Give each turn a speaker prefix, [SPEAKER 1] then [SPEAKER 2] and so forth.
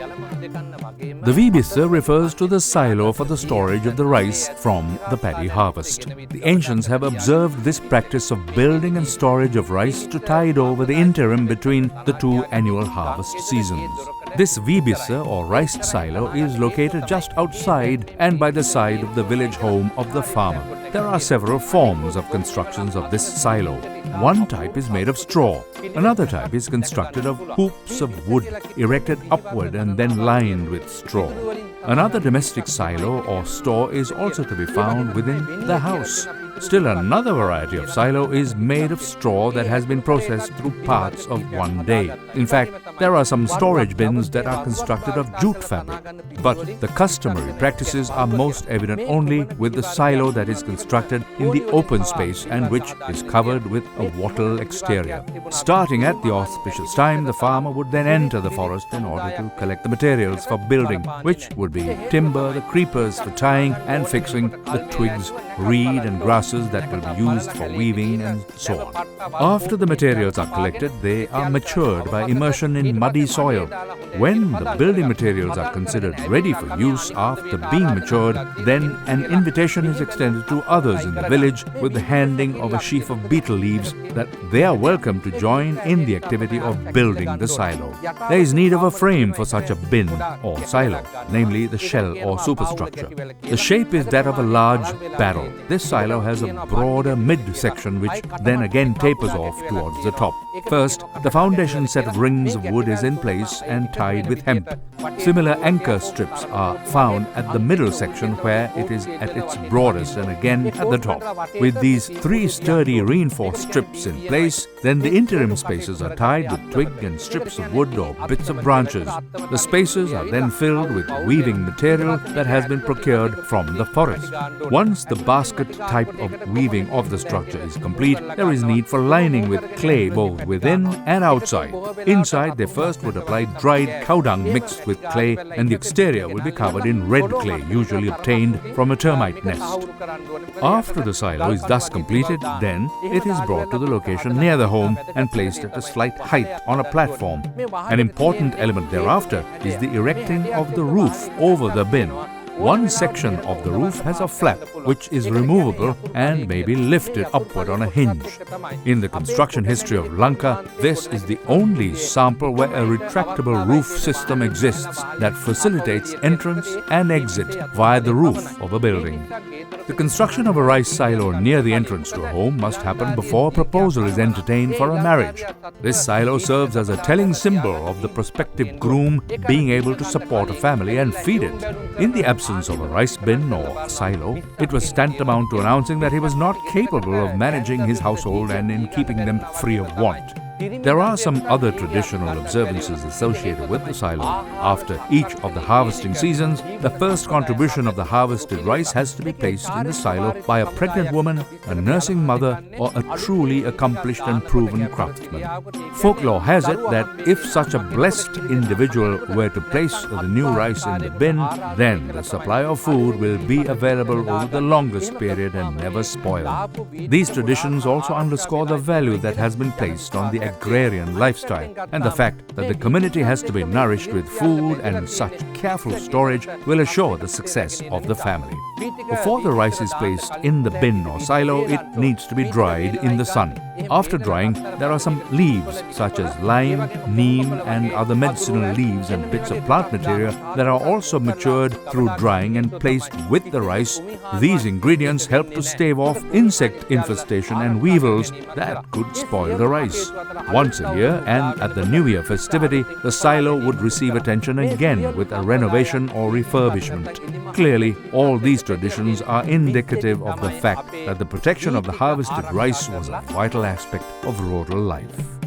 [SPEAKER 1] The Vee Bissa refers to the silo for the storage of the rice from the paddy harvest. The ancients have observed this practice of building and storage of rice to tide over the interim between the two annual harvest seasons. This Vee Bissa or rice silo is located just outside and by the side of the village home of the farmer. There are several forms of constructions of this silo. One type is made of straw. Another type is constructed of hoops of wood erected upward and then lined with straw. Another domestic silo or store is also to be found within the house. Still another variety of silo is made of straw that has been processed through parts of one day. In fact, there are some storage bins that are constructed of jute fabric. But the customary practices are most evident only with the silo that is constructed in the open space and which is covered with a wattle exterior. Starting at the auspicious time, the farmer would then enter the forest in order to collect the materials for building, which would be timber, the creepers for tying and fixing, the twigs, reed and grasses that will be used for weaving and so on. After the materials are collected, they are matured by immersion in muddy soil. When the building materials are considered ready for use after being matured, then an invitation is extended to others in the village with the handing of a sheaf of betel leaves that they are welcome to join in the activity of building the silo. There is need of a frame for such a bin or silo, namely the shell or superstructure. The shape is that of a large barrel. This silo has a broader mid-section which then again tapers off towards the top. First, the foundation set of rings of wood is in place and tied with hemp. Similar anchor strips are found at the middle section where it is at its broadest and again at the top. With these three sturdy reinforced strips in place, then the interim spaces are tied with twig and strips of wood or bits of branches. The spaces are then filled with weaving material that has been procured from the forest. Once the basket type of weaving of the structure is complete, there is need for lining with clay both within and outside. Inside, they first would apply dried cow dung mixed with clay, and the exterior will be covered in red clay, usually obtained from a termite nest. After the silo is thus completed, then it is brought to the location near the home and placed at a slight height on a platform. An important element thereafter is the erecting of the roof over the bin. One section of the roof has a flap which is removable and may be lifted upward on a hinge. In the construction history of Lanka, this is the only sample where a retractable roof system exists that facilitates entrance and exit via the roof of a building. The construction of a rice silo near the entrance to a home must happen before a proposal is entertained for a marriage. This silo serves as a telling symbol of the prospective groom being able to support a family and feed it. In the absence of a rice bin or silo, it was tantamount to announcing that he was not capable of managing his household and in keeping them free of want. There are some other traditional observances associated with the silo. After each of the harvesting seasons, the first contribution of the harvested rice has to be placed in the silo by a pregnant woman, a nursing mother, or a truly accomplished and proven craftsman. Folklore has it that if such a blessed individual were to place the new rice in the bin, then the supply of food will be available over the longest period and never spoil. These traditions also underscore the value that has been placed on the agrarian lifestyle, and the fact that the community has to be nourished with food and such careful storage will assure the success of the family. Before the rice is placed in the bin or silo, it needs to be dried in the sun. After drying, there are some leaves such as lime, neem and other medicinal leaves and bits of plant material that are also matured through drying and placed with the rice. These ingredients help to stave off insect infestation and weevils that could spoil the rice. Once a year and at the New Year festivity, the silo would receive attention again with a renovation or refurbishment. Clearly, all these traditions are indicative of the fact that the protection of the harvested rice was a vital aspect of rural life.